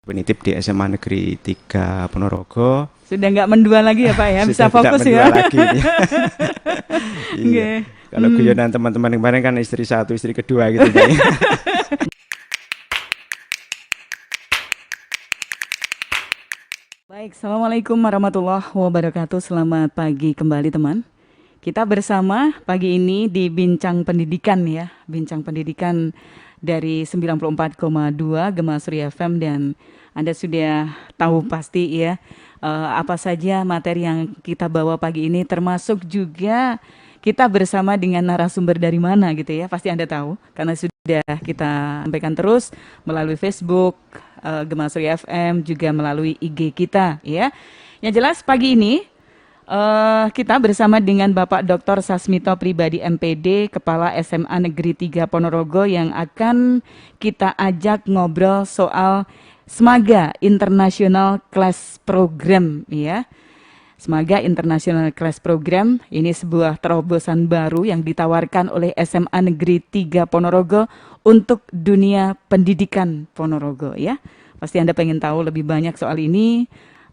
Penitip di SMA Negeri 3 Ponorogo. Sudah nggak mendua lagi ya Pak ya, bisa Sudah fokus tidak ya. mendua lagi. Iya. Nggih. Kalau guyonan teman-teman kemarin kan istri satu, istri kedua gitu Pak. Baik, Assalamualaikum warahmatullahi wabarakatuh. Selamat pagi kembali teman. Kita bersama pagi ini di Bincang Pendidikan ya. Bincang Pendidikan dari 94,2 Gema Surya FM, dan Anda sudah tahu pasti ya apa saja materi yang kita bawa pagi ini, termasuk juga kita bersama dengan narasumber dari mana gitu ya. Pasti Anda tahu karena sudah kita sampaikan terus melalui Facebook Gema Surya FM, juga melalui IG kita ya. Yang jelas pagi ini kita bersama dengan Bapak Dr. Sasmito Pribadi MPD, Kepala SMA Negeri 3 Ponorogo, yang akan kita ajak ngobrol soal Smaga International Class Program ya. Smaga International Class Program ini sebuah terobosan baru yang ditawarkan oleh SMA Negeri 3 Ponorogo untuk dunia pendidikan Ponorogo ya. Pasti Anda pengen tahu lebih banyak soal ini.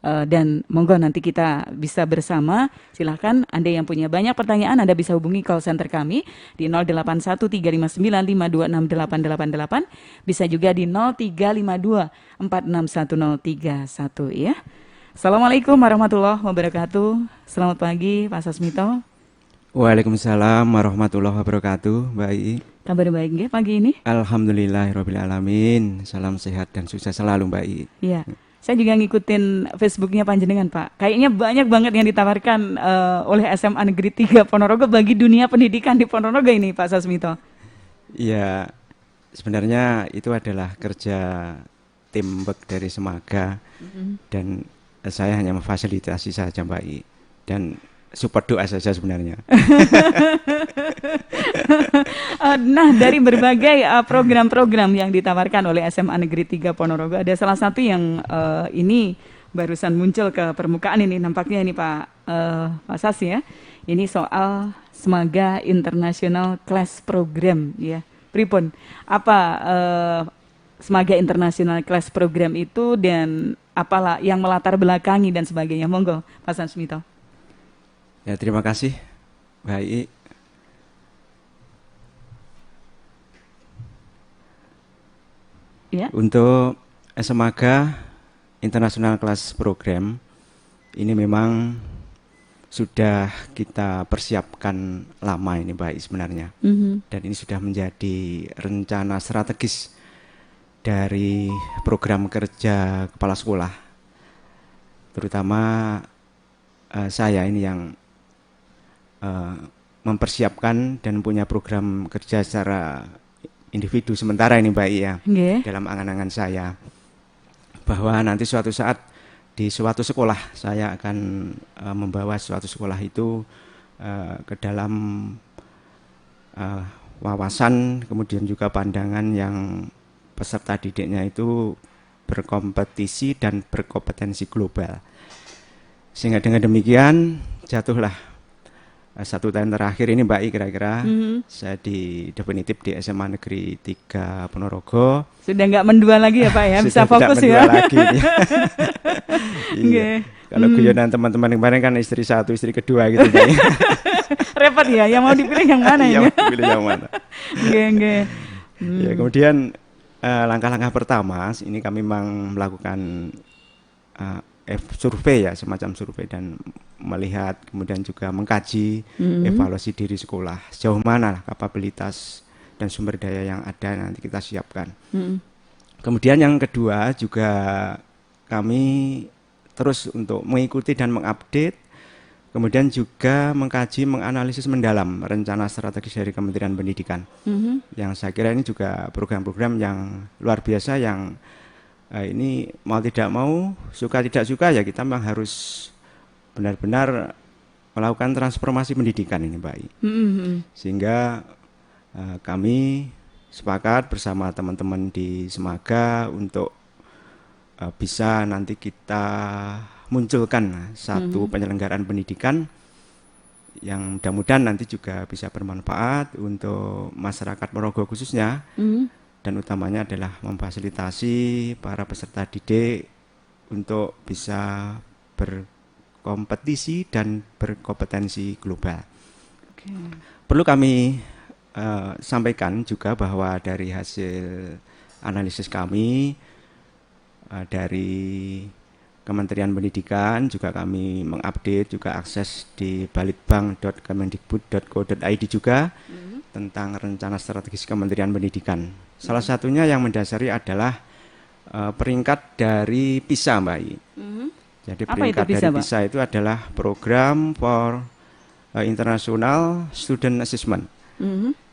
Dan monggo nanti kita bisa bersama. Silahkan Anda yang punya banyak pertanyaan, Anda bisa hubungi call center kami di 081359526888. Bisa juga di 0352461031 ya. Assalamualaikum warahmatullahi wabarakatuh. Selamat pagi Pak Sasmito. Waalaikumsalam warahmatullahi wabarakatuh. Baik. Kabar baik nggih pagi ini? Alhamdulillahirrahmanirrahim. Salam sehat dan sukses selalu Mbak I. Iya. Saya juga ngikutin Facebooknya Panjenengan Pak. Kayaknya banyak banget yang ditawarkan oleh SMA Negeri 3 Ponorogo bagi dunia pendidikan di Ponorogo ini Pak Sasmito. Ya, sebenarnya itu adalah kerja teamwork dari Smaga. Dan saya hanya memfasilitasi saja Mbak I. Dan support doa saja sebenarnya. Nah, dari berbagai program-program yang ditawarkan oleh SMA Negeri 3 Ponorogo, ada salah satu yang ini barusan muncul ke permukaan ini, nampaknya ini Pak Sas ya. Ini soal Smaga International Class Program ya. Pripun, apa Smaga International Class Program itu dan apalah yang melatar belakangi dan sebagainya. Monggo Pak Sasmito. Ya, terima kasih Mbak I. Ya. Untuk Smaga International Class Program ini memang sudah kita persiapkan lama ini Mbak I sebenarnya. Dan ini sudah menjadi rencana strategis dari program kerja kepala sekolah. Terutama saya ini yang mempersiapkan dan punya program kerja secara individu sementara ini Mbak I ya. Dalam angan-angan saya bahwa nanti suatu saat di suatu sekolah saya akan membawa suatu sekolah itu ke dalam wawasan, kemudian juga pandangan yang peserta didiknya itu berkompetisi dan berkompetensi global. Sehingga dengan demikian jatuhlah satu tahun terakhir ini Mbak I kira-kira saya di definitif di SMA Negeri 3 Ponorogo. Sudah nggak mendua lagi ya Pak ya, bisa fokus ya. Lagi, ya. Iya. Kalau guyonan teman-teman kemarin kan istri satu, istri kedua gitu Mbak I. Repot ya, yang mau dipilih yang mana ya? Yang pilih yang mana. Ya, kemudian langkah-langkah pertama ini kami memang melakukan survei ya, semacam survei dan melihat kemudian juga mengkaji evaluasi diri sekolah sejauh mana kapabilitas dan sumber daya yang ada nanti kita siapkan. Kemudian yang kedua juga kami terus untuk mengikuti dan mengupdate, kemudian juga mengkaji, menganalisis mendalam rencana strategis dari Kementerian Pendidikan. Yang saya kira ini juga program-program yang luar biasa yang ini mau tidak mau, suka tidak suka ya kita memang harus benar-benar melakukan transformasi pendidikan ini Mbak I. Sehingga kami sepakat bersama teman-teman di Smaga untuk bisa nanti kita munculkan satu penyelenggaraan pendidikan yang mudah-mudahan nanti juga bisa bermanfaat untuk masyarakat Ponorogo khususnya. dan utamanya adalah memfasilitasi para peserta didik untuk bisa berkompetisi dan berkompetensi global. Perlu kami sampaikan juga bahwa dari hasil analisis kami dari Kementerian Pendidikan juga kami mengupdate juga akses di balitbank.kemendikbud.go.id juga tentang rencana strategis Kementerian Pendidikan. Salah satunya yang mendasari adalah peringkat dari PISA, Mbak I. Jadi peringkat dari PISA itu adalah Program for International Student Assessment.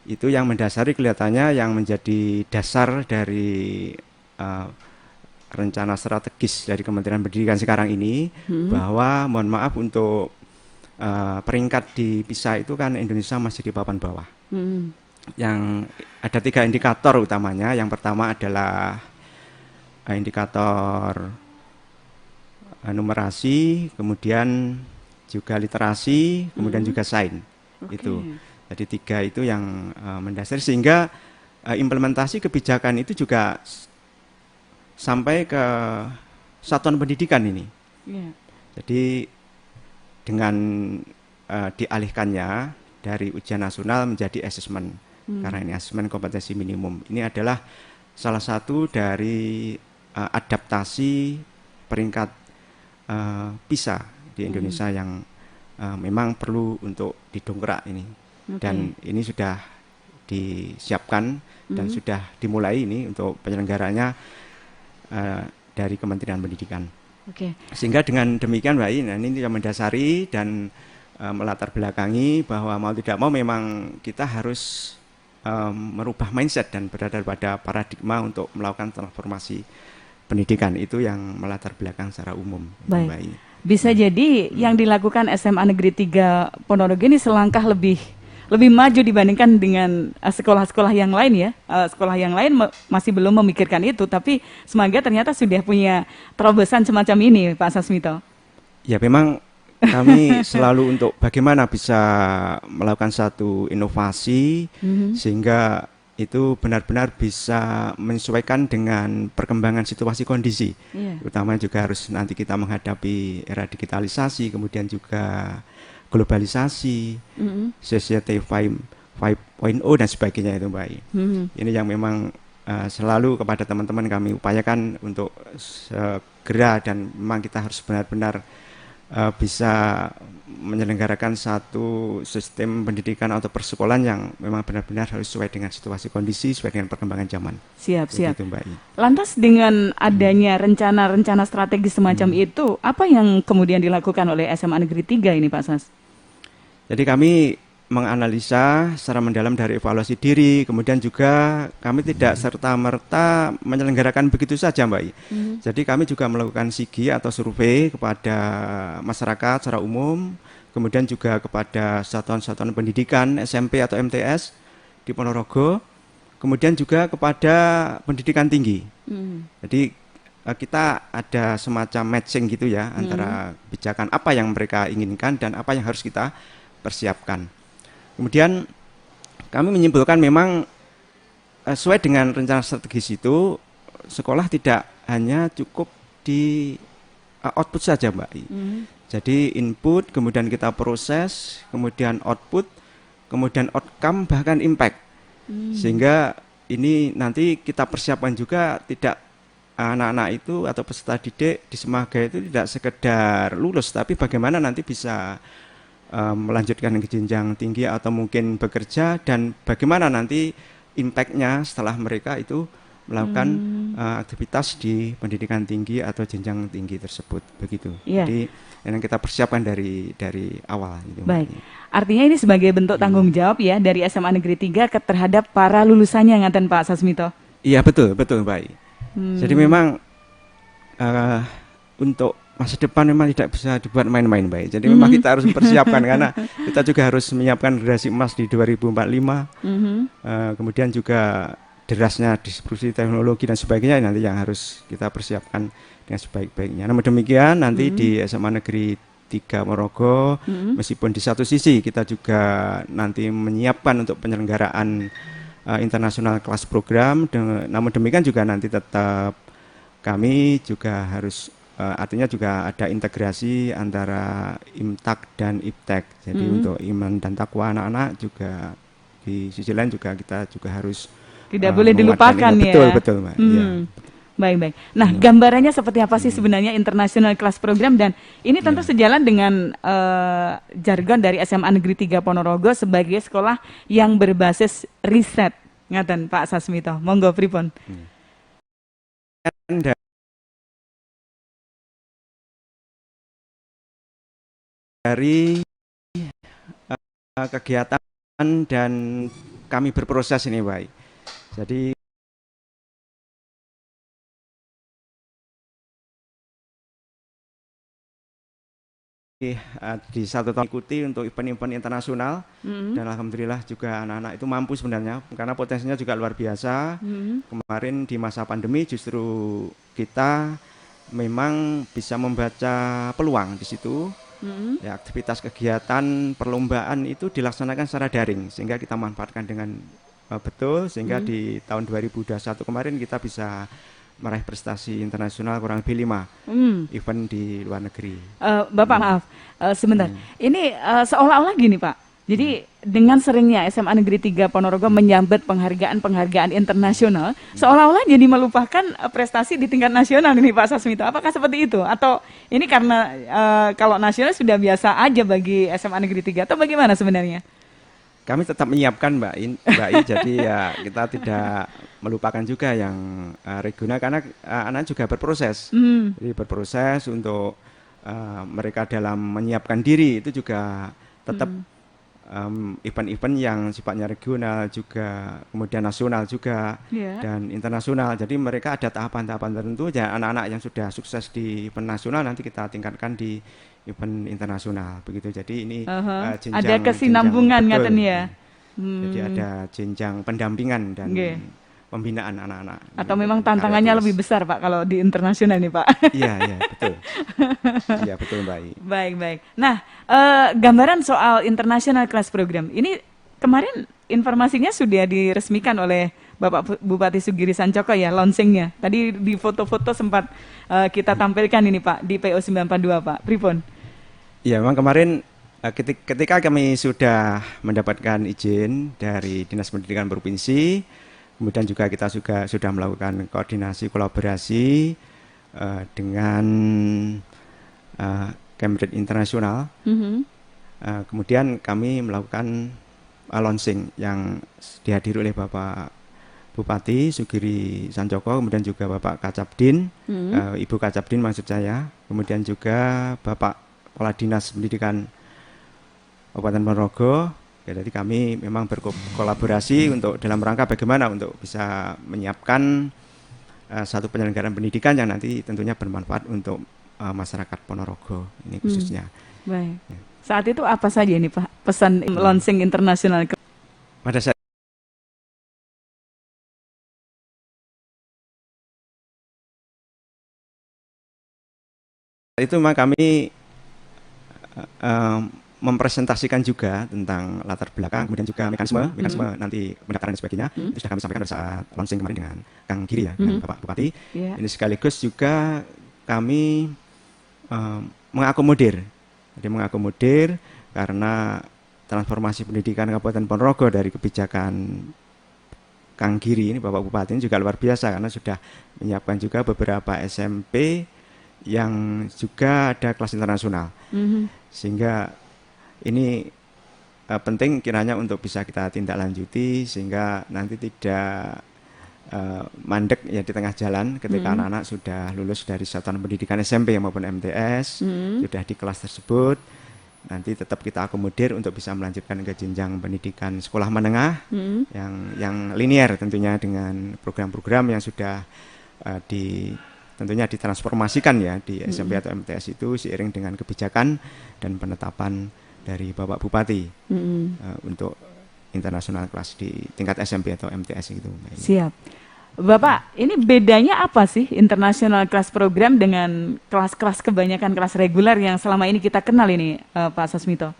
Itu yang mendasari kelihatannya yang menjadi dasar dari rencana strategis dari Kementerian Pendidikan sekarang ini, bahwa mohon maaf untuk peringkat di PISA itu kan Indonesia masih di papan bawah. Yang ada 3 indikator utamanya. Yang pertama adalah indikator numerasi, kemudian juga literasi, kemudian juga sains. Itu. Jadi 3 itu yang mendasari, sehingga implementasi kebijakan itu juga sampai ke satuan pendidikan ini. Jadi dengan dialihkannya dari ujian nasional menjadi asesmen, karena ini asesmen kompetensi minimum. Ini adalah salah satu dari adaptasi peringkat PISA di Indonesia yang memang perlu untuk didongkrak ini. Dan ini sudah disiapkan dan sudah dimulai ini untuk penyelenggaranya dari Kementerian Pendidikan. Sehingga dengan demikian Mbak ini yang mendasari dan melatar belakangi bahwa mau tidak mau memang kita harus merubah mindset dan berada pada paradigma untuk melakukan transformasi pendidikan. Itu yang melatar belakang secara umum. Baik. Mbak I. Bisa jadi yang dilakukan SMA Negeri 3 Ponorogo ini selangkah lebih maju dibandingkan dengan sekolah-sekolah yang lain ya. Sekolah yang lain masih belum memikirkan itu, tapi semoga ternyata sudah punya terobosan semacam ini, Pak Sasmito. Ya memang kami selalu untuk bagaimana bisa melakukan satu inovasi sehingga itu benar-benar bisa menyesuaikan dengan perkembangan situasi kondisi. Utama juga harus nanti kita menghadapi era digitalisasi, kemudian juga globalisasi, society 5.0 dan sebagainya itu Mbak. Ini yang memang selalu kepada teman-teman kami upayakan untuk segera, dan memang kita harus benar-benar bisa menyelenggarakan satu sistem pendidikan atau persekolahan yang memang benar-benar harus sesuai dengan situasi kondisi, sesuai dengan perkembangan zaman. Siap. Begitu, Mbak I. Lantas dengan adanya rencana-rencana strategis semacam itu, apa yang kemudian dilakukan oleh SMA Negeri 3 ini Pak Sas? Jadi kami menganalisa secara mendalam dari evaluasi diri, kemudian juga kami tidak serta-merta menyelenggarakan begitu saja Mbak I. Jadi kami juga melakukan sigi atau survei kepada masyarakat secara umum, kemudian juga kepada satuan-satuan pendidikan SMP atau MTS di Ponorogo, kemudian juga kepada pendidikan tinggi. Jadi kita ada semacam matching gitu ya, antara kebijakan apa yang mereka inginkan dan apa yang harus kita persiapkan. Kemudian kami menyimpulkan memang sesuai dengan rencana strategis itu, sekolah tidak hanya cukup di output saja Mbak I. Jadi input, kemudian kita proses, kemudian output, kemudian outcome, bahkan impact. Sehingga ini nanti kita persiapkan juga, tidak anak-anak itu atau peserta didik di Semaga itu tidak sekedar lulus, tapi bagaimana nanti bisa melanjutkan ke jenjang tinggi atau mungkin bekerja, dan bagaimana nanti impact-nya setelah mereka itu melakukan aktivitas di pendidikan tinggi atau jenjang tinggi tersebut, begitu. Jadi yang kita persiapkan dari awal. Gitu. Baik, artinya ini sebagai bentuk tanggung jawab ya dari SMA Negeri 3 terhadap para lulusannya, ngaten Pak Sasmito? Iya betul Mbak. Jadi memang untuk masa depan memang tidak bisa dibuat main-main Mbak. Jadi memang kita harus mempersiapkan karena kita juga harus menyiapkan generasi emas di 2045. Kemudian juga derasnya distribusi teknologi dan sebagainya nanti yang harus kita persiapkan dengan sebaik-baiknya. Namun demikian nanti di SMA Negeri 3 Ponorogo, meskipun di satu sisi kita juga nanti menyiapkan untuk penyelenggaraan internasional kelas program. Namun demikian juga nanti tetap kami juga harus artinya juga ada integrasi antara IMTAK dan IPTEK. Jadi untuk iman dan takwa anak-anak juga di sisi lain juga kita juga harus tidak boleh dilupakan ya. Betul, betul, Mbak. Ya. Baik. Nah, gambarannya seperti apa sih sebenarnya international class program, dan ini tentu sejalan dengan jargon dari SMA Negeri 3 Ponorogo sebagai sekolah yang berbasis riset. Ngaten Pak Sasmito, monggo pripun. Dari kegiatan dan kami berproses ini, Pak. Jadi di satu tahun ikuti untuk event-event internasional dan alhamdulillah juga anak-anak itu mampu sebenarnya karena potensinya juga luar biasa. Kemarin di masa pandemi justru kita memang bisa membaca peluang di situ. Ya, aktivitas kegiatan perlombaan itu dilaksanakan secara daring sehingga kita manfaatkan dengan betul sehingga di tahun 2021 kemarin kita bisa meraih prestasi internasional kurang lebih 5 event di luar negeri. Bapak maaf, sebentar. Ini seolah-olah gini Pak. Jadi dengan seringnya SMA Negeri 3 Ponorogo menyambut penghargaan internasional, seolah-olah jadi melupakan prestasi di tingkat nasional ini Pak Sasmito. Apakah seperti itu? Atau ini karena kalau nasional sudah biasa aja bagi SMA Negeri 3 atau bagaimana sebenarnya? Kami tetap menyiapkan Mbak I, jadi ya kita tidak melupakan juga yang regional karena anak juga berproses. Jadi berproses untuk mereka dalam menyiapkan diri itu juga tetap event-event yang sifatnya regional juga, kemudian nasional juga dan internasional. Jadi mereka ada tahapan-tahapan tertentu. Ya, anak-anak yang sudah sukses di event nasional nanti kita tingkatkan di event internasional. Begitu. Jadi ini jenjang, ada kesinambungan ngaten ya. Jadi ada jenjang pendampingan dan pembinaan anak-anak. Atau memang tantangannya lebih besar Pak kalau di internasional nih Pak? Iya, betul. Iya, betul Mbak I. Baik. Nah, gambaran soal international class program ini kemarin informasinya sudah diresmikan oleh Bapak Bupati Sugiri Sancoko ya, launchingnya. Tadi di foto-foto sempat kita tampilkan ini Pak di PO 942 Pak. Pripun? Ya, memang kemarin ketika kami sudah mendapatkan izin dari Dinas Pendidikan Provinsi, kemudian juga kita sudah melakukan koordinasi kolaborasi dengan Cambridge Internasional. Kemudian kami melakukan launching yang dihadiri oleh Bapak Bupati Sugiri Sancoko, kemudian juga Bapak Kacapdin, Ibu Kacapdin maksud saya, kemudian juga Bapak Kepala Dinas Pendidikan Kabupaten Ponorogo. Ya, jadi kami memang berkolaborasi untuk dalam rangka bagaimana untuk bisa menyiapkan satu penyelenggaraan pendidikan yang nanti tentunya bermanfaat untuk masyarakat Ponorogo ini khususnya. Baik. Ya. Saat itu apa saja ini Pak pesan launching internasional? Pada saat itu memang kami mempresentasikan juga tentang latar belakang, kemudian juga mekanisme nanti pendaftaran dan sebagainya. Itu sudah kami sampaikan pada saat launching kemarin dengan Kang Giri ya, dengan Bapak Bupati. Ini sekaligus juga kami mengakomodir karena transformasi pendidikan Kabupaten Ponorogo dari kebijakan Kang Giri ini Bapak Bupati ini juga luar biasa karena sudah menyiapkan juga beberapa SMP yang juga ada kelas internasional. Sehingga ini penting kiranya untuk bisa kita tindak lanjuti sehingga nanti tidak mandek ya di tengah jalan ketika anak-anak sudah lulus dari satuan pendidikan SMP maupun MTS, sudah di kelas tersebut, nanti tetap kita akomodir untuk bisa melanjutkan ke jenjang pendidikan sekolah menengah yang linear tentunya dengan program-program yang sudah tentunya ditransformasikan ya di SMP atau MTS itu seiring dengan kebijakan dan penetapan dari Bapak Bupati untuk internasional kelas di tingkat SMP atau MTS itu. Siap. Bapak, ini bedanya apa sih international class program dengan kelas-kelas kebanyakan kelas reguler yang selama ini kita kenal ini Pak Sasmito?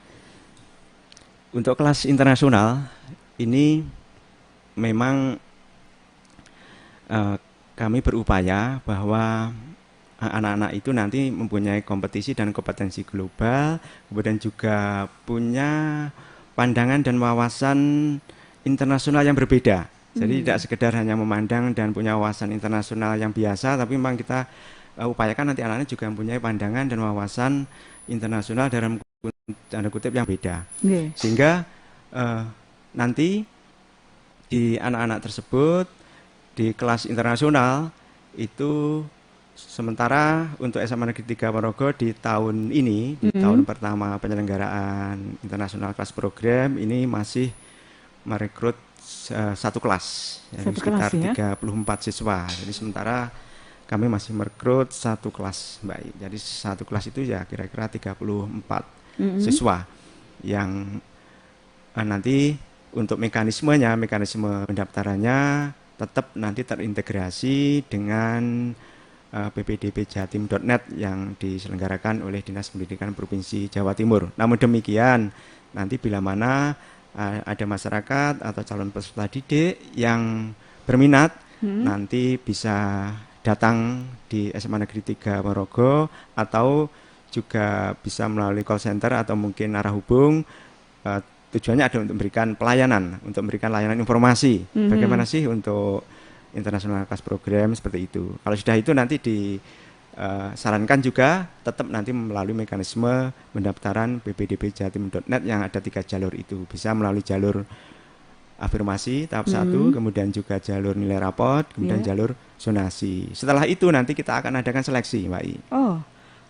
Untuk kelas internasional ini memang kami berupaya bahwa anak-anak itu nanti mempunyai kompetisi dan kompetensi global, kemudian juga punya pandangan dan wawasan internasional yang berbeda. Jadi tidak sekedar hanya memandang dan punya wawasan internasional yang biasa, tapi memang kita upayakan nanti anak-anak juga mempunyai pandangan dan wawasan internasional dalam tanda kutip yang beda. Sehingga nanti di anak-anak tersebut di kelas internasional itu sementara untuk SMA Negeri 3 Ponorogo di tahun ini, di tahun pertama penyelenggaraan internasional kelas program ini masih merekrut satu kelas, sekitar 34 siswa. Jadi sementara kami masih merekrut satu kelas, Mbak. Jadi satu kelas itu ya kira-kira 34 siswa yang nanti untuk mekanisme pendaftarannya tetap nanti terintegrasi dengan ppdbjatim.net yang diselenggarakan oleh Dinas Pendidikan Provinsi Jawa Timur. Namun demikian, nanti bila mana ada masyarakat atau calon peserta didik yang berminat, nanti bisa datang di SMA Negeri 3 Ponorogo atau juga bisa melalui call center atau mungkin arah hubung. Tujuannya ada untuk memberikan layanan informasi. Bagaimana sih untuk internasional kelas program seperti itu. Kalau sudah itu nanti disarankan juga tetap nanti melalui mekanisme pendaftaran ppdbjatim.net yang ada 3 jalur itu. Bisa melalui jalur afirmasi tahap 1, kemudian juga jalur nilai raport, kemudian jalur zonasi. Setelah itu nanti kita akan adakan seleksi, Mbak I. Oh.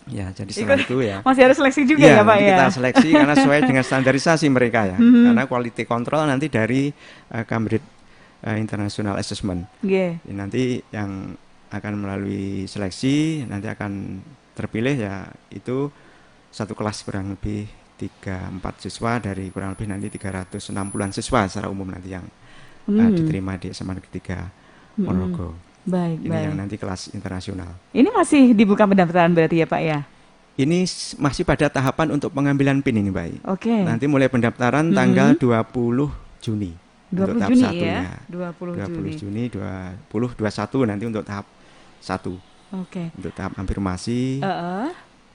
Ya, jadi setelah itu ya. Masih harus seleksi juga ya, Pak ya. Kita seleksi karena sesuai dengan standarisasi mereka ya. Karena quality control nanti dari Cambridge International Assessment. Nanti yang akan melalui seleksi nanti akan terpilih ya itu satu kelas kurang lebih 3-4 siswa dari kurang lebih nanti 360-an siswa secara umum nanti yang diterima di SMA Negeri 3 Ponorogo. Ini yang nanti kelas internasional. Ini masih dibuka pendaftaran berarti ya Pak ya? Ini masih pada tahapan untuk pengambilan PIN ini Mbak. Oke. Nanti mulai pendaftaran tanggal 20 Juni. 20 untuk tahap Juni 1 ya? 20 Juni 21 nanti untuk tahap 1. Oke. Untuk tahap afirmasi.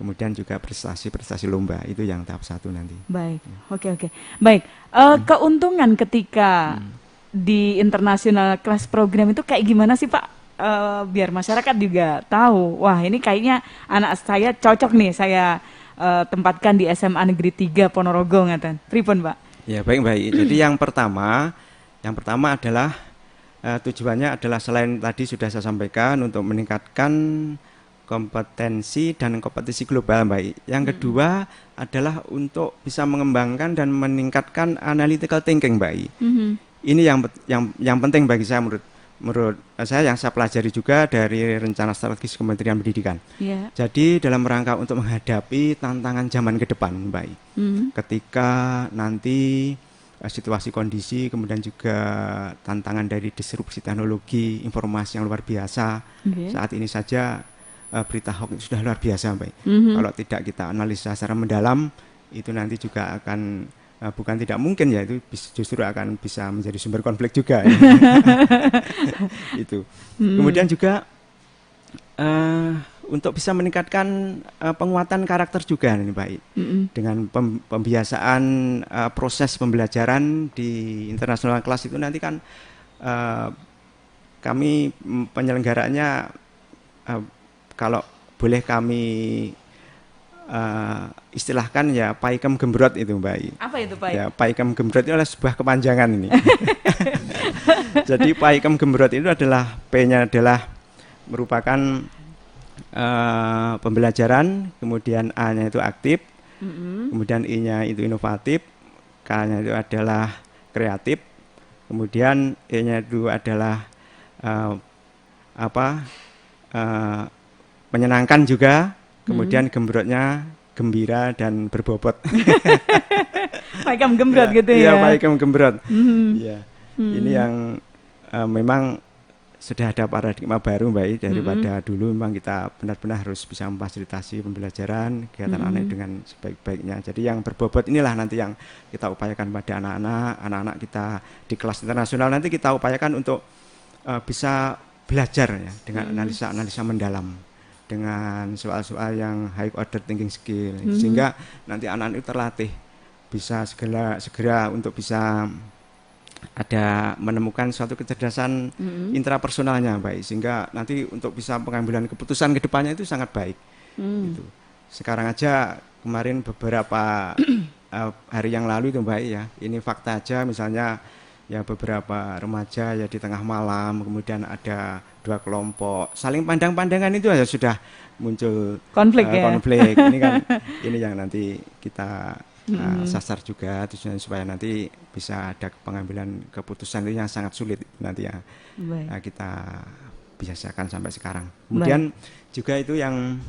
Kemudian juga prestasi lomba itu yang tahap 1 nanti. Baik. Oke. Baik. Keuntungan ketika di internasional kelas program itu kayak gimana sih Pak? Biar masyarakat juga tahu, wah ini kayaknya anak saya cocok nih saya tempatkan di SMA Negeri 3 Ponorogo ngaten. Pripun, Pak? Ya, baik. Jadi yang pertama adalah tujuannya adalah selain tadi sudah saya sampaikan untuk meningkatkan kompetensi dan kompetisi global, Mbak. Yang kedua adalah untuk bisa mengembangkan dan meningkatkan analytical thinking, Mbak. Ini yang penting bagi saya menurut saya yang saya pelajari juga dari rencana strategis Kementerian Pendidikan. Jadi dalam rangka untuk menghadapi tantangan zaman ke depan, Mbak. Ketika nanti situasi kondisi kemudian juga tantangan dari disrupsi teknologi informasi yang luar biasa. Saat ini saja berita hoax sudah luar biasa, Mbak. Kalau tidak kita analisa secara mendalam itu nanti juga akan bukan tidak mungkin ya itu justru akan bisa menjadi sumber konflik juga ya. Itu. Kemudian juga untuk bisa meningkatkan penguatan karakter juga nih Pak. Dengan pembiasaan proses pembelajaran di internasional kelas itu nanti kan kami penyelenggaraannya kalau boleh kami istilahkan ya paikem gembrot itu Mbak. Apa itu Pak? Ya paikem gembrot itu adalah sebuah kepanjangan ini. Jadi paikem gembrot itu adalah P-nya adalah merupakan pembelajaran, kemudian A-nya itu aktif, kemudian I-nya itu inovatif, K-nya itu adalah kreatif, kemudian E-nya itu adalah menyenangkan juga. Kemudian gembrotnya gembira dan berbobot. Paikem gembrot gitu ya. Iya, paikem gembrot. Iya. Ini yang memang sudah ada paradigma baru Mbak, daripada dulu memang kita benar-benar harus bisa memfasilitasi pembelajaran kegiatan anak dengan sebaik-baiknya. Jadi yang berbobot inilah nanti yang kita upayakan pada anak-anak kita di kelas internasional, nanti kita upayakan untuk bisa belajar ya dengan analisa mendalam, dengan soal-soal yang high order thinking skill, sehingga nanti anak-anak itu terlatih bisa segera untuk bisa ada menemukan suatu kecerdasan intrapersonalnya baik, sehingga nanti untuk bisa pengambilan keputusan ke depannya itu sangat baik. Gitu. Sekarang aja kemarin beberapa hari yang lalu itu Mbak ya, ini fakta aja misalnya ya beberapa remaja ya di tengah malam kemudian ada 2 kelompok saling pandang-pandangan, itu aja sudah muncul konflik. Ini kan ini yang nanti kita sasar juga tujuannya supaya nanti bisa ada pengambilan keputusan itu yang sangat sulit nanti ya kita biasakan sampai sekarang. Kemudian juga itu yang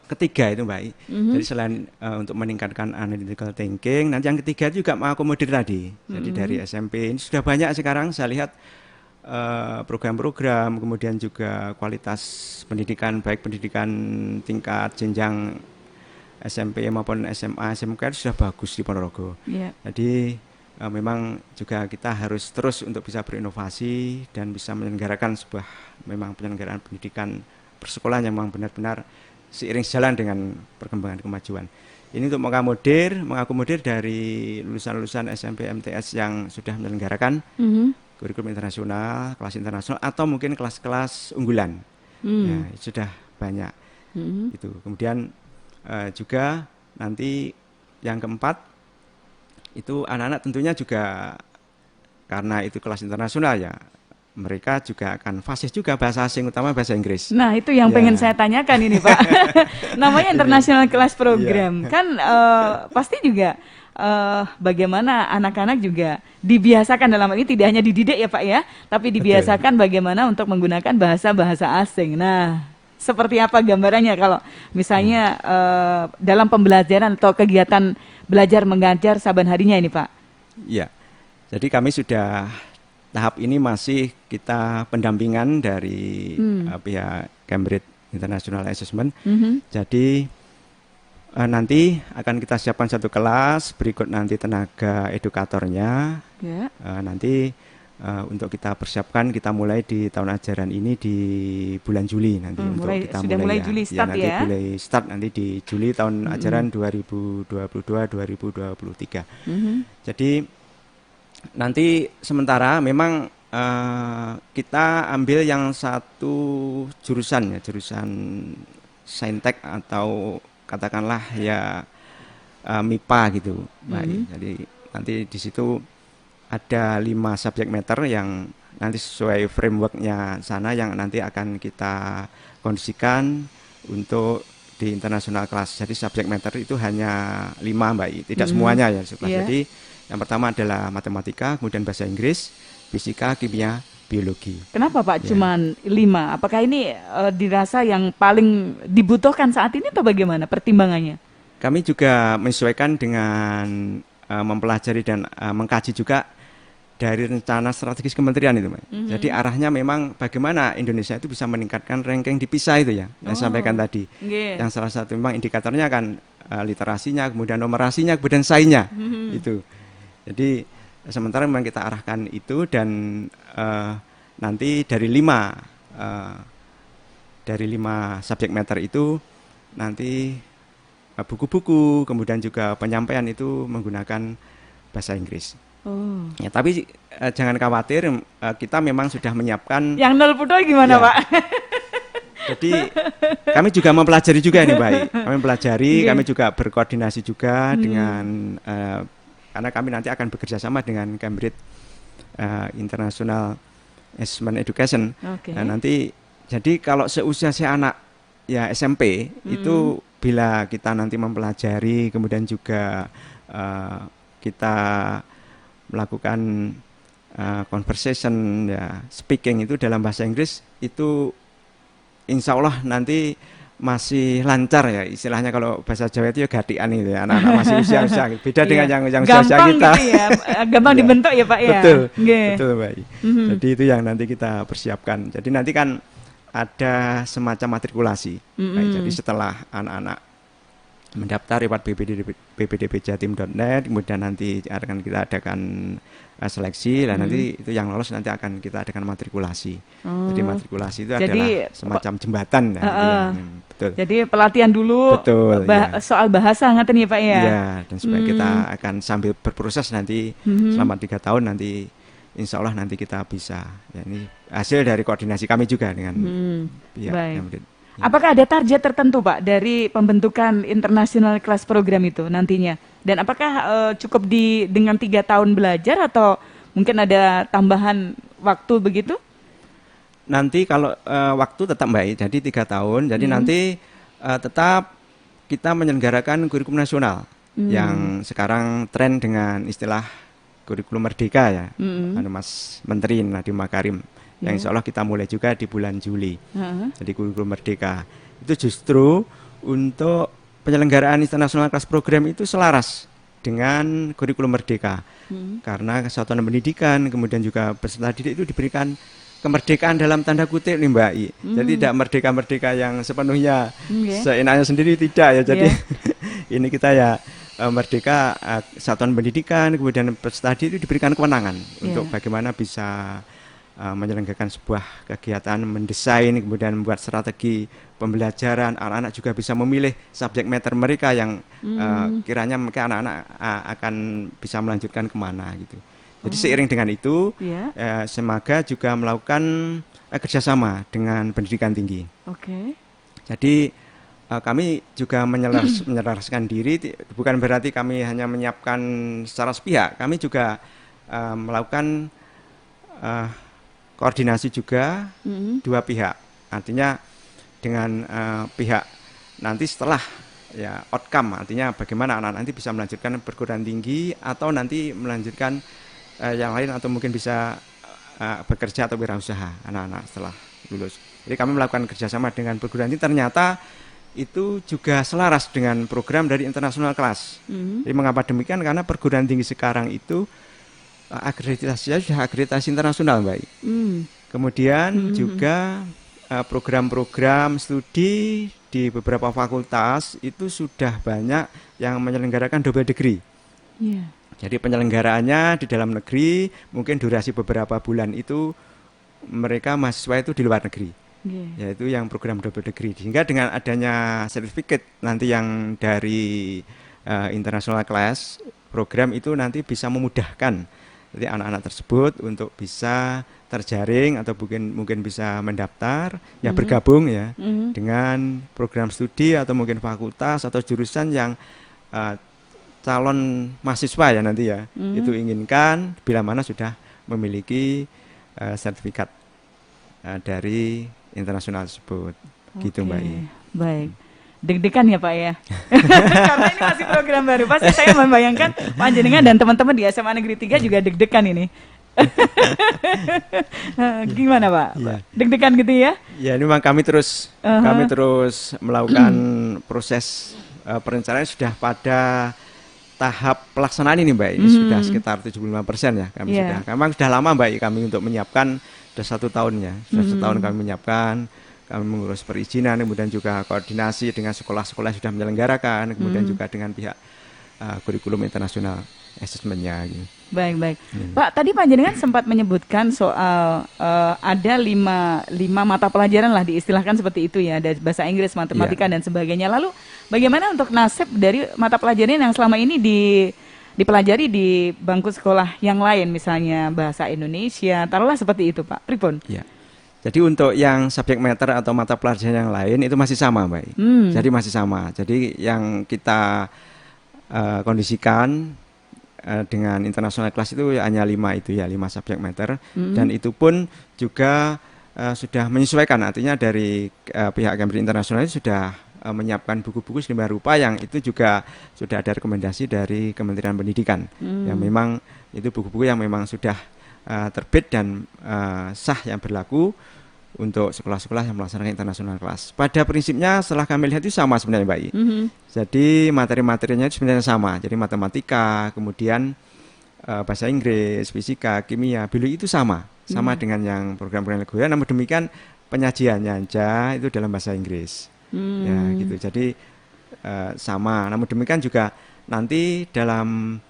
ketiga itu Mbak. Jadi selain untuk meningkatkan analytical thinking, nanti yang ketiga juga mengakomodir tadi. Jadi dari SMP ini sudah banyak sekarang saya lihat program-program, kemudian juga kualitas pendidikan, baik pendidikan tingkat jenjang SMP maupun SMA, SMK itu sudah bagus di Ponorogo. Jadi memang juga kita harus terus untuk bisa berinovasi dan bisa menyelenggarakan sebuah memang penyelenggaraan pendidikan persekolahan yang memang benar-benar seiring jalan dengan perkembangan kemajuan. Ini untuk mengakomodir dari lulusan-lulusan SMP MTS yang sudah menyelenggarakan kurikulum internasional, kelas internasional atau mungkin kelas-kelas unggulan. Ya, sudah banyak. Itu. Kemudian juga nanti yang keempat itu anak-anak tentunya juga karena itu kelas internasional ya, mereka juga akan fasih juga bahasa asing, utama bahasa Inggris. Nah itu yang pengen saya tanyakan ini Pak. Namanya international class program kan pasti juga bagaimana anak-anak juga dibiasakan, dalam ini tidak hanya dididik ya Pak ya, tapi dibiasakan bagaimana untuk menggunakan bahasa-bahasa asing. Nah seperti apa gambarannya kalau misalnya dalam pembelajaran atau kegiatan belajar mengajar saban harinya ini Pak? Iya, jadi kami sudah tahap ini masih kita pendampingan dari pihak Cambridge International Assessment. Jadi nanti akan kita siapkan satu kelas, berikut nanti tenaga edukatornya. Nanti untuk kita persiapkan, kita mulai di tahun ajaran ini di bulan Juli nanti untuk kita mulai Juli start nanti mulai start nanti di Juli tahun ajaran 2022-2023. Jadi nanti sementara memang kita ambil yang satu jurusan ya, jurusan Saintek atau katakanlah ya MIPA gitu, Jadi nanti di situ ada 5 subjek matter yang nanti sesuai frameworknya sana yang nanti akan kita kondisikan untuk di international class. Jadi subjek matter itu hanya 5 Mbak, tidak semuanya ya. Jadi yang pertama adalah matematika, kemudian bahasa Inggris, fisika, kimia, biologi. Kenapa Pak cuman 5? Apakah ini dirasa yang paling dibutuhkan saat ini atau bagaimana pertimbangannya? Kami juga menyesuaikan dengan mempelajari dan mengkaji juga dari rencana strategis kementerian itu, Mbak. Jadi arahnya memang bagaimana Indonesia itu bisa meningkatkan ranking di PISA itu ya, yang sampaikan tadi. Yang salah satu memang indikatornya kan literasinya, kemudian numerasinya, kemudian SAI-nya itu. Jadi sementara memang kita arahkan itu dan nanti dari 5 subjek matter itu nanti buku-buku, kemudian juga penyampaian itu menggunakan bahasa Inggris. Ya, tapi jangan khawatir, kita memang sudah menyiapkan. Yang 0 putul gimana Pak? Jadi kami juga mempelajari juga nih Mbak. Kami mempelajari, kami juga berkoordinasi juga dengan karena kami nanti akan bekerja sama dengan Cambridge International Assessment Education. Nah, nanti jadi kalau seusia si anak ya SMP itu bila kita nanti mempelajari, kemudian juga kita melakukan conversation ya, speaking itu dalam bahasa Inggris itu insya Allah nanti masih lancar ya istilahnya, kalau bahasa Jawa itu ya gatikan itu ya, anak-anak masih usia-usia beda dengan yang usia-usia kita gitu ya, gampang dibentuk ya Pak ya. Betul, betul Mbak. Jadi itu yang nanti kita persiapkan. Jadi nanti kan ada semacam matrikulasi. Jadi setelah anak-anak mendaftar lewat ppdbjatim.net, kemudian nanti akan kita adakan seleksi, dan nanti itu yang lolos nanti akan kita adakan matrikulasi. Jadi matrikulasi itu adalah semacam jembatan. Betul. Jadi pelatihan dulu, betul, soal bahasa ngaten ya Pak ya. Iya, dan supaya kita akan sambil berproses nanti selama 3 tahun nanti, insya Allah nanti kita bisa. Ya, ini hasil dari koordinasi kami juga dengan pihak yang Apakah ada target tertentu Pak dari pembentukan international class program itu nantinya? Dan apakah cukup dengan 3 tahun belajar atau mungkin ada tambahan waktu begitu? Nanti kalau waktu tetap baik, jadi 3 tahun. Jadi nanti tetap kita menyelenggarakan kurikulum nasional yang sekarang tren dengan istilah kurikulum merdeka ya, Mas Menteri Nadiem Makarim. Yang insya Allah kita mulai juga di bulan Juli. Jadi kurikulum merdeka itu justru untuk penyelenggaraan international class program itu selaras dengan kurikulum merdeka. Karena kesatuan pendidikan kemudian juga peserta didik itu diberikan kemerdekaan dalam tanda kutip nih Mbak I. Jadi tidak merdeka-merdeka yang sepenuhnya seenaknya sendiri, tidak ya. Jadi ini kita ya merdeka kesatuan pendidikan kemudian peserta didik itu diberikan kewenangan untuk bagaimana bisa menyelenggarakan sebuah kegiatan, mendesain, kemudian membuat strategi pembelajaran. Anak-anak juga bisa memilih subjek matter mereka yang kiranya mereka anak-anak akan bisa melanjutkan kemana gitu. Jadi seiring dengan itu, Semaga juga melakukan kerjasama dengan pendidikan tinggi. Jadi kami juga menyelaraskan diri, bukan berarti kami hanya menyiapkan secara sepihak, kami juga melakukan koordinasi juga dua pihak. Artinya dengan pihak nanti setelah ya outcome, artinya bagaimana anak-anak nanti bisa melanjutkan perguruan tinggi atau nanti melanjutkan yang lain, atau mungkin bisa bekerja atau wirausaha anak-anak setelah lulus. Jadi kami melakukan kerjasama dengan perguruan tinggi, ternyata itu juga selaras dengan program dari international class. Jadi mengapa demikian? Karena perguruan tinggi sekarang itu akreditasinya sudah akreditasi internasional, Mbak. Kemudian juga program-program studi di beberapa fakultas itu sudah banyak yang menyelenggarakan double degree. Jadi penyelenggaraannya di dalam negeri, mungkin durasi beberapa bulan itu mereka mahasiswa itu di luar negeri. Yaitu yang program double degree. Sehingga dengan adanya sertifikat nanti yang dari international class program itu nanti bisa memudahkan jadi anak-anak tersebut untuk bisa terjaring atau mungkin bisa mendaftar, ya bergabung ya dengan program studi atau mungkin fakultas atau jurusan yang calon mahasiswa ya nanti ya itu inginkan, bila mana sudah memiliki sertifikat dari internasional tersebut. Gitu Mbak I. Baik. Deg-degan ya Pak ya. Karena ini masih program baru. Pasti saya membayangkan panjenengan dan teman-teman di SMA Negeri 3 juga deg-degan ini. Gimana Pak? Deg-degan gitu ya? Ya, ini memang kami terus melakukan proses perencanaan sudah pada tahap pelaksanaan ini Mbak. Ini sudah sekitar 75% ya kami sudah. Memang sudah lama Mbak kami untuk menyiapkan, sudah 1 tahun ya. Sudah 1 tahun kami menyiapkan. Kami mengurus perizinan, kemudian juga koordinasi dengan sekolah-sekolah yang sudah menyelenggarakan, kemudian juga dengan pihak kurikulum internasional assessment-nya. Gitu. Baik. Pak, tadi panjenengan sempat menyebutkan soal ada 5 mata pelajaran lah diistilahkan seperti itu ya, ada bahasa Inggris, matematika dan sebagainya. Lalu bagaimana untuk nasib dari mata pelajaran yang selama ini dipelajari di bangku sekolah yang lain, misalnya bahasa Indonesia, taruhlah seperti itu Pak, pripun? Iya. Jadi untuk yang subjek matter atau mata pelajaran yang lain itu masih sama Mbak. Jadi masih sama. Jadi yang kita kondisikan dengan international class itu hanya 5 itu ya, 5 subjek matter. Dan itu pun juga sudah menyesuaikan. Artinya dari pihak Cambridge International sudah menyiapkan buku-buku sedemikian rupa yang itu juga sudah ada rekomendasi dari Kementerian Pendidikan. Yang memang itu buku-buku yang memang sudah terbit dan sah yang berlaku untuk sekolah-sekolah yang melaksanakan international class. Pada prinsipnya setelah kami lihat itu sama sebenarnya Mbak I. Jadi materi-materinya itu sebenarnya sama. Jadi matematika, kemudian bahasa Inggris, fisika, kimia, biologi itu sama dengan yang program-program reguler. Namun demikian penyajiannya aja itu dalam bahasa Inggris. Ya gitu. Jadi sama. Namun demikian juga nanti dalam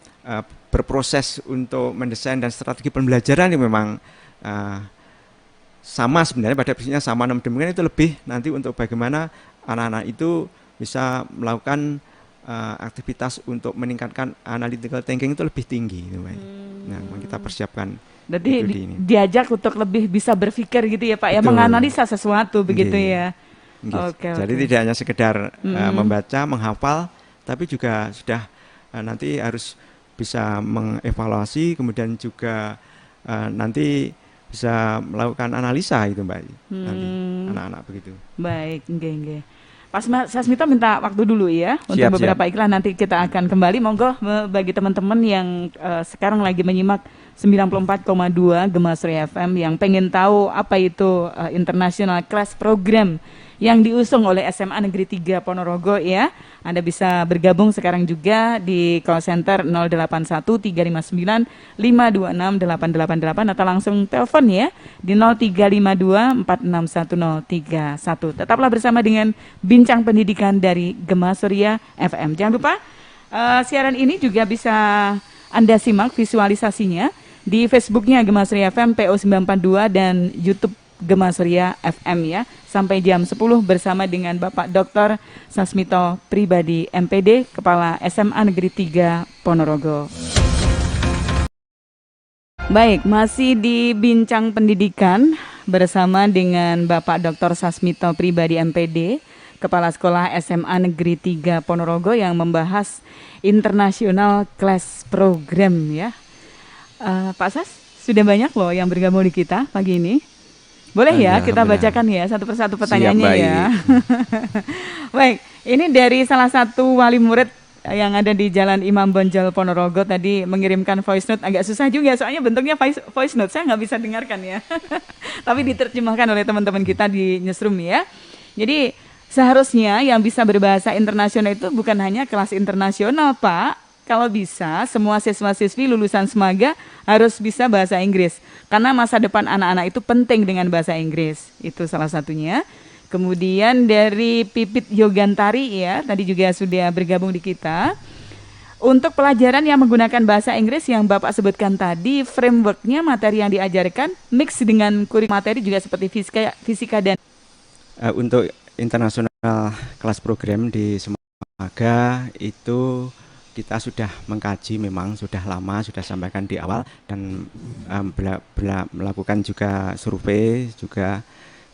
berproses untuk mendesain dan strategi pembelajaran itu memang sama sebenarnya, pada prinsipnya sama. Namun demikian itu lebih nanti untuk bagaimana anak-anak itu bisa melakukan aktivitas untuk meningkatkan analytical thinking itu lebih tinggi gitu, Mbak. Nah, kita persiapkan. Berarti diajak untuk lebih bisa berpikir gitu ya Pak. Betul. Ya, menganalisa sesuatu begitu ya. Oke. Jadi tidak hanya sekedar membaca, menghafal, tapi juga sudah nanti harus bisa mengevaluasi, kemudian juga nanti bisa melakukan analisa itu Mbak. Nanti anak-anak begitu. Baik, nggih. Pak Sasmito minta waktu dulu ya untuk beberapa iklan, nanti kita akan kembali. Monggo bagi teman-teman yang sekarang lagi menyimak 94,2 Gema Surya FM yang pengen tahu apa itu International Class Program yang diusung oleh SMA Negeri 3 Ponorogo ya. Anda bisa bergabung sekarang juga di call center 081 359 526 888 atau langsung telepon ya di 0352 461031. Tetaplah bersama dengan Bincang Pendidikan dari Gema Surya FM. Jangan lupa siaran ini juga bisa Anda simak visualisasinya di Facebooknya Gema Surya FM PO942 dan YouTube Gema Surya FM ya. Sampai jam 10 bersama dengan Bapak Dr. Sasmito Pribadi MPD, Kepala SMA Negeri 3 Ponorogo. Baik, masih di Bincang Pendidikan bersama dengan Bapak Dr. Sasmito Pribadi MPD, Kepala Sekolah SMA Negeri 3 Ponorogo yang membahas International Class Program ya. Pak Sas, sudah banyak loh yang bergabung di kita pagi ini. Boleh ya kita bacakan ya satu persatu pertanyaannya ya. Baik, ini dari salah satu wali murid yang ada di Jalan Imam Bonjol Ponorogo tadi mengirimkan voice note, agak susah juga soalnya bentuknya voice note, saya nggak bisa dengarkan ya. Tapi diterjemahkan oleh teman-teman kita di Newsroom ya. Jadi seharusnya yang bisa berbahasa internasional itu bukan hanya kelas internasional Pak. Kalau bisa, semua siswa-siswi lulusan Semaga harus bisa bahasa Inggris. Karena masa depan anak-anak itu penting dengan bahasa Inggris. Itu salah satunya. Kemudian dari Pipit Yogantari ya, tadi juga sudah bergabung di kita. Untuk pelajaran yang menggunakan bahasa Inggris yang Bapak sebutkan tadi, frameworknya materi yang diajarkan mix dengan kurikulum materi juga seperti fisika dan... Untuk internasional kelas program di Semaga itu... kita sudah mengkaji, memang sudah lama, sudah sampaikan di awal dan melakukan juga survei juga,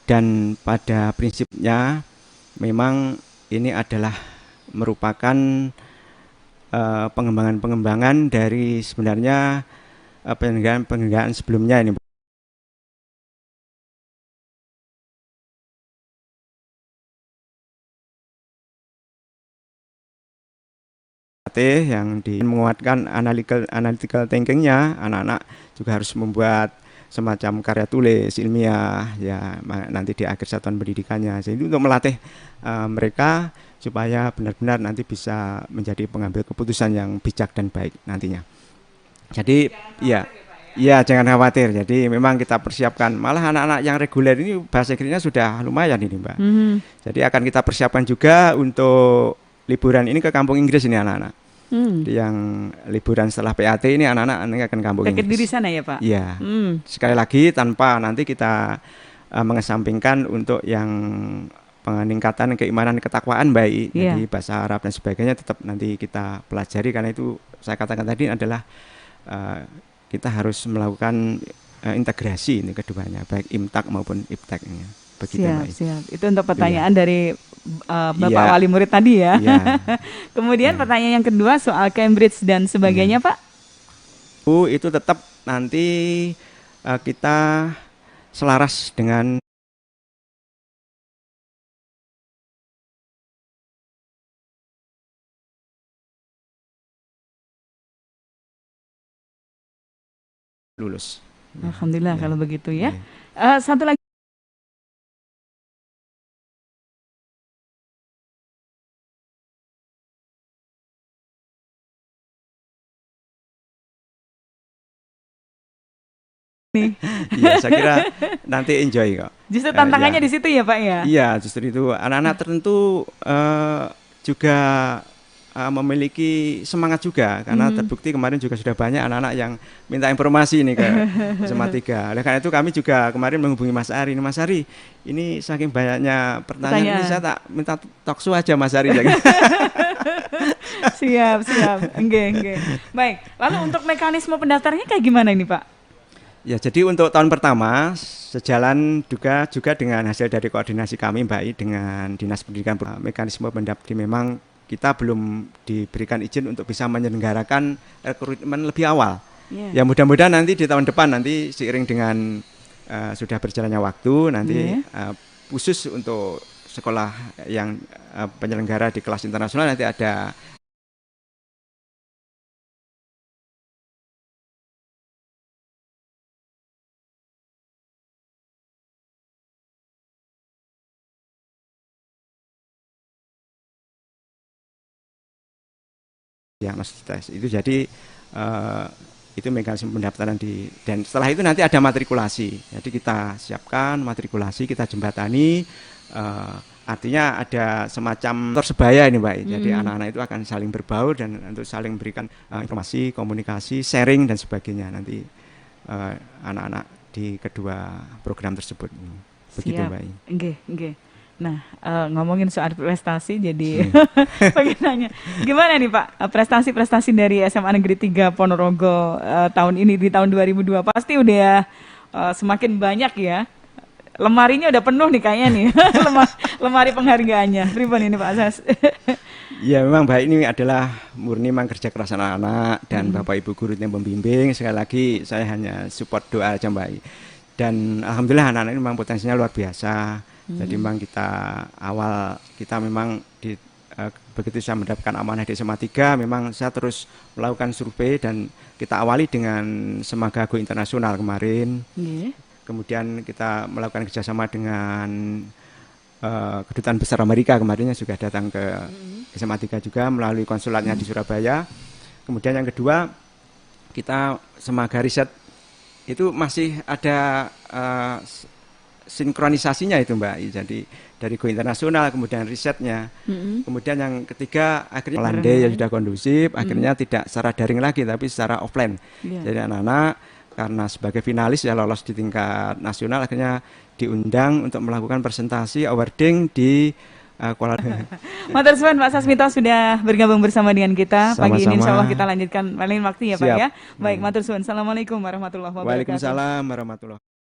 dan pada prinsipnya memang ini adalah merupakan pengembangan dari sebenarnya penelitian sebelumnya ini. Yang menguatkan analytical thinkingnya, anak-anak juga harus membuat semacam karya tulis ilmiah ya nanti di akhir satuan pendidikannya. Jadi untuk melatih mereka supaya benar-benar nanti bisa menjadi pengambil keputusan yang bijak dan baik nantinya. Jadi ya jangan khawatir. Jadi memang kita persiapkan, malah anak-anak yang reguler ini bahasa Inggrisnya sudah lumayan ini Mbak. Jadi akan kita persiapkan juga untuk liburan ini ke kampung Inggris ini anak-anak. Yang liburan setelah PAT ini anak-anak akan kampung Inggris. Di sana ya Pak? Iya. Sekali lagi tanpa nanti kita mengesampingkan untuk yang peningkatan keimanan ketakwaan baik, jadi bahasa Arab dan sebagainya tetap nanti kita pelajari, karena itu saya katakan tadi adalah kita harus melakukan integrasi ini keduanya, baik imtak maupun iptek ini. Begitu, siap. Itu untuk pertanyaan dari Bapak wali murid tadi ya. Kemudian pertanyaan yang kedua soal Cambridge dan sebagainya Pak. Itu tetap nanti kita selaras dengan lulus. Alhamdulillah kalau begitu ya. Satu lagi Iya, saya kira nanti enjoy kok. Justru tantangannya Ya. di situ ya Pak ya? Iya, justru itu anak-anak tertentu juga memiliki semangat juga karena terbukti kemarin juga sudah banyak anak-anak yang minta informasi ini ke SMA 3. Oleh karena itu kami juga kemarin menghubungi Mas Ari. Mas Ari, ini saking banyaknya pertanyaan ini saya tak minta talkshow aja Mas Ari. Siap. Enggak. Baik, lalu untuk mekanisme pendaftarannya kayak gimana ini Pak? Ya, jadi untuk tahun pertama sejalan juga dengan hasil dari koordinasi kami Mbak I dengan Dinas Pendidikan, mekanisme pendaftaran memang kita belum diberikan izin untuk bisa menyelenggarakan rekrutmen lebih awal. Ya mudah-mudahan nanti di tahun depan nanti seiring dengan sudah berjalannya waktu nanti khusus untuk sekolah yang penyelenggara di kelas internasional nanti ada diagnosis tes itu. Jadi itu mekanisme pendaftaran dan setelah itu nanti ada matrikulasi. Jadi kita siapkan matrikulasi, kita jembatani, artinya ada semacam tersebaya ini Mbak. Jadi anak-anak itu akan saling berbaur dan untuk saling memberikan informasi, komunikasi, sharing dan sebagainya nanti anak-anak di kedua program tersebut. Begitu Mbak. Nggih. Nah, ngomongin soal prestasi jadi pengen nanya, gimana nih Pak prestasi-prestasi dari SMA Negeri 3 Ponorogo tahun ini di tahun 2002 pasti udah semakin banyak ya. Lemarinya udah penuh nih kayaknya nih, lemari penghargaannya. Pripun ini Pak Asas? Ya memang Mbak, ini adalah murni memang kerja keras anak-anak dan Bapak Ibu guru yang membimbing. Sekali lagi saya hanya support doa aja Mbak. Dan alhamdulillah anak-anak ini memang potensinya luar biasa. Jadi memang kita memang begitu saya mendapatkan amanah di SMA 3, memang saya terus melakukan survei dan kita awali dengan Semagago Internasional kemarin. Kemudian kita melakukan kerjasama dengan Kedutaan Besar Amerika kemarinnya juga datang ke SMA 3 juga melalui konsulatnya di Surabaya. Kemudian yang kedua, kita Semaga Riset itu masih ada sinkronisasinya itu Mbak. Jadi dari Go Internasional kemudian risetnya. Kemudian yang ketiga akhirnya landai yang sudah kondusif, akhirnya tidak secara daring lagi tapi secara offline. Jadi anak-anak karena sebagai finalis ya lolos di tingkat nasional akhirnya diundang untuk melakukan presentasi awarding di Kuala Matur suwun Pak Sasmito sudah bergabung bersama dengan kita. Sama-sama. Pagi ini insya Allah kita lanjutkan lain waktu ya Pak Siap. ya. Baik, matur suwun. Assalamualaikum warahmatullahi wabarakatuh. Waalaikumsalam warahmatullahi